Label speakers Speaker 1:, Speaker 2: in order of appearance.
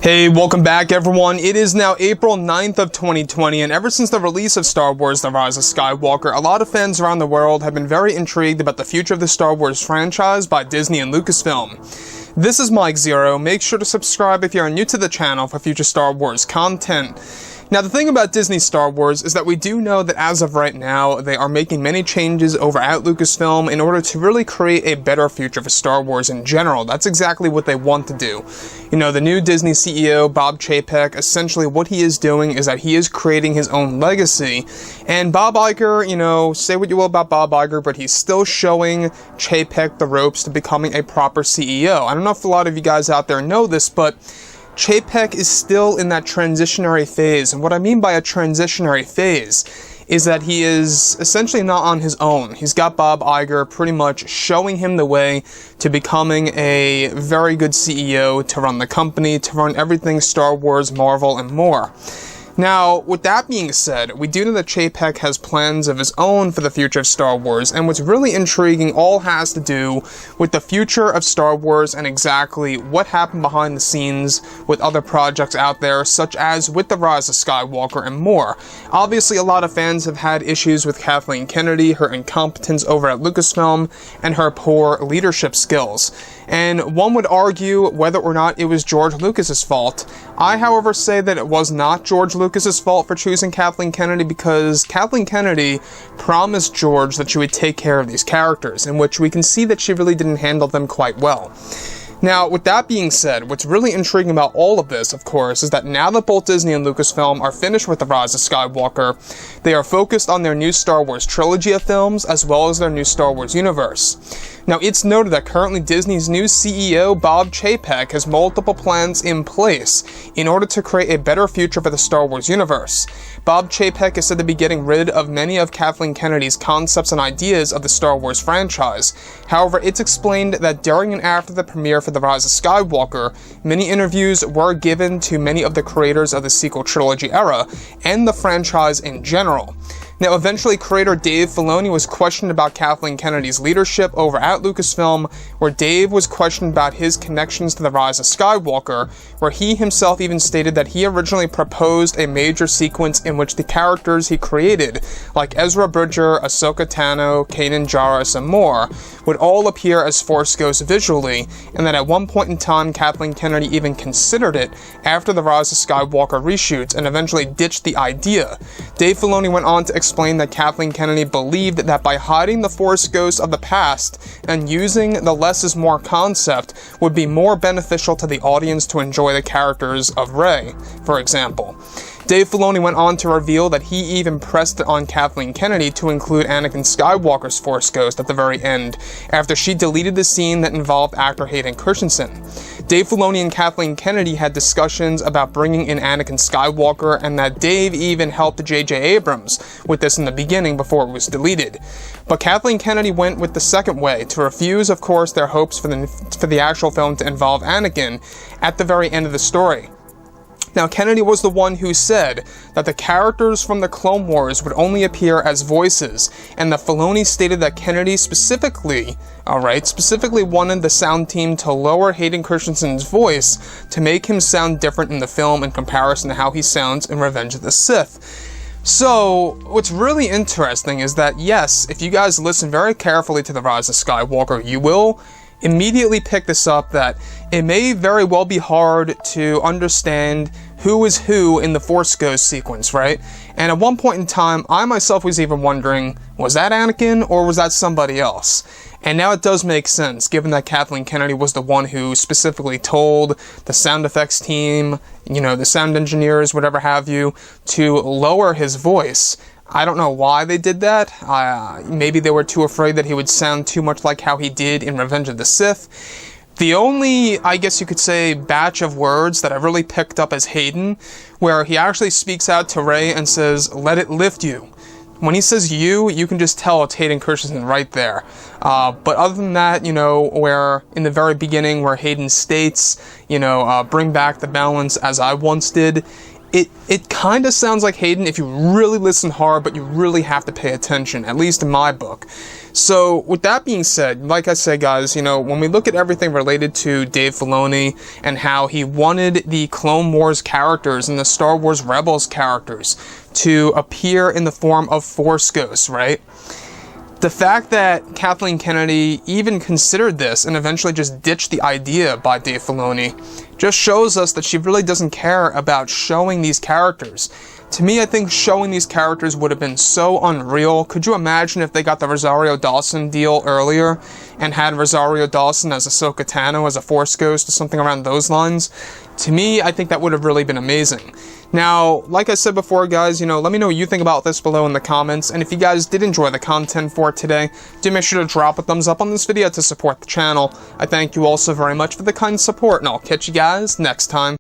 Speaker 1: Hey, welcome back everyone. It is now April 9th of 2020, and ever since the release of Star Wars The Rise of Skywalker, a lot of fans around the world have been very intrigued about the future of the Star Wars franchise by Disney and Lucasfilm. This is Mike Zero. Make sure to subscribe if you are new to the channel for future Star Wars content. Now, the thing about Disney Star Wars is that we do know that as of right now, they are making many changes over at Lucasfilm in order to really create a better future for Star Wars in general. That's exactly what they want to do. You know, the new Disney CEO, Bob Chapek, essentially what he is doing is that he is creating his own legacy. And Bob Iger, you know, say what you will about Bob Iger, but he's still showing Chapek the ropes to becoming a proper CEO. I don't know if a lot of you guys out there know this, but Chapek is still in that transitionary phase, and what I mean by a transitionary phase is that he is essentially not on his own. He's got Bob Iger pretty much showing him the way to becoming a very good CEO, to run the company, to run everything Star Wars, Marvel, and more. Now, with that being said, we do know that Chapek has plans of his own for the future of Star Wars, and what's really intriguing all has to do with the future of Star Wars and exactly what happened behind the scenes with other projects out there, such as with The Rise of Skywalker and more. Obviously, a lot of fans have had issues with Kathleen Kennedy, her incompetence over at Lucasfilm, and her poor leadership skills. And one would argue whether or not it was George Lucas's fault. I, however, say that it was not George Lucas's fault for choosing Kathleen Kennedy, because Kathleen Kennedy promised George that she would take care of these characters, in which we can see that she really didn't handle them quite well. Now, with that being said, what's really intriguing about all of this, of course, is that now that both Disney and Lucasfilm are finished with The Rise of Skywalker, they are focused on their new Star Wars trilogy of films, as well as their new Star Wars universe. Now, it's noted that currently Disney's new CEO, Bob Chapek, has multiple plans in place in order to create a better future for the Star Wars universe. Bob Chapek is said to be getting rid of many of Kathleen Kennedy's concepts and ideas of the Star Wars franchise. However, it's explained that during and after the premiere for The Rise of Skywalker, many interviews were given to many of the creators of the sequel trilogy era, and the franchise in general. Now, eventually, creator Dave Filoni was questioned about Kathleen Kennedy's leadership over at Lucasfilm, where Dave was questioned about his connections to The Rise of Skywalker, where he himself even stated that he originally proposed a major sequence in which the characters he created, like Ezra Bridger, Ahsoka Tano, Kanan Jarrus, and more, would all appear as Force ghosts visually, and that at one point in time, Kathleen Kennedy even considered it after The Rise of Skywalker reshoots and eventually ditched the idea. Dave Filoni went on to explain that Kathleen Kennedy believed that by hiding the Force ghosts of the past and using the less is more concept would be more beneficial to the audience to enjoy the characters of Rey, for example. Dave Filoni went on to reveal that he even pressed it on Kathleen Kennedy to include Anakin Skywalker's Force Ghost at the very end, after she deleted the scene that involved actor Hayden Christensen. Dave Filoni and Kathleen Kennedy had discussions about bringing in Anakin Skywalker, and that Dave even helped J.J. Abrams with this in the beginning before it was deleted. But Kathleen Kennedy went with the second way, to refuse, of course, their hopes for the actual film to involve Anakin at the very end of the story. Now, Kennedy was the one who said that the characters from the Clone Wars would only appear as voices, and that Filoni stated that Kennedy specifically wanted the sound team to lower Hayden Christensen's voice to make him sound different in the film in comparison to how he sounds in Revenge of the Sith. So, what's really interesting is that, yes, if you guys listen very carefully to The Rise of Skywalker, you will immediately pick this up, that it may very well be hard to understand who is who in the Force Ghost sequence, right? And at one point in time, I myself was even wondering, was that Anakin or was that somebody else? And now it does make sense, given that Kathleen Kennedy was the one who specifically told the sound effects team, you know, the sound engineers, whatever have you, to lower his voice. I don't know why they did that. Maybe they were too afraid that he would sound too much like how he did in Revenge of the Sith. The only, I guess you could say, batch of words that I really picked up as Hayden, where he actually speaks out to Rey and says, "Let it lift you." When he says you can just tell it's Hayden Christensen right there. But other than that, you know, where in the very beginning where Hayden states, you know, bring back the balance as I once did, it kind of sounds like Hayden if you really listen hard, but you really have to pay attention, at least in my book. So, with that being said, like I said, guys, you know, when we look at everything related to Dave Filoni and how he wanted the Clone Wars characters and the Star Wars Rebels characters to appear in the form of Force ghosts, right? The fact that Kathleen Kennedy even considered this and eventually just ditched the idea by Dave Filoni just shows us that she really doesn't care about showing these characters. To me, I think showing these characters would have been so unreal. Could you imagine if they got the Rosario Dawson deal earlier and had Rosario Dawson as Ahsoka Tano as a Force Ghost or something around those lines? To me, I think that would have really been amazing. Now, like I said before, guys, you know, let me know what you think about this below in the comments, and if you guys did enjoy the content for today, do make sure to drop a thumbs up on this video to support the channel. I thank you all so very much for the kind support, and I'll catch you guys next time.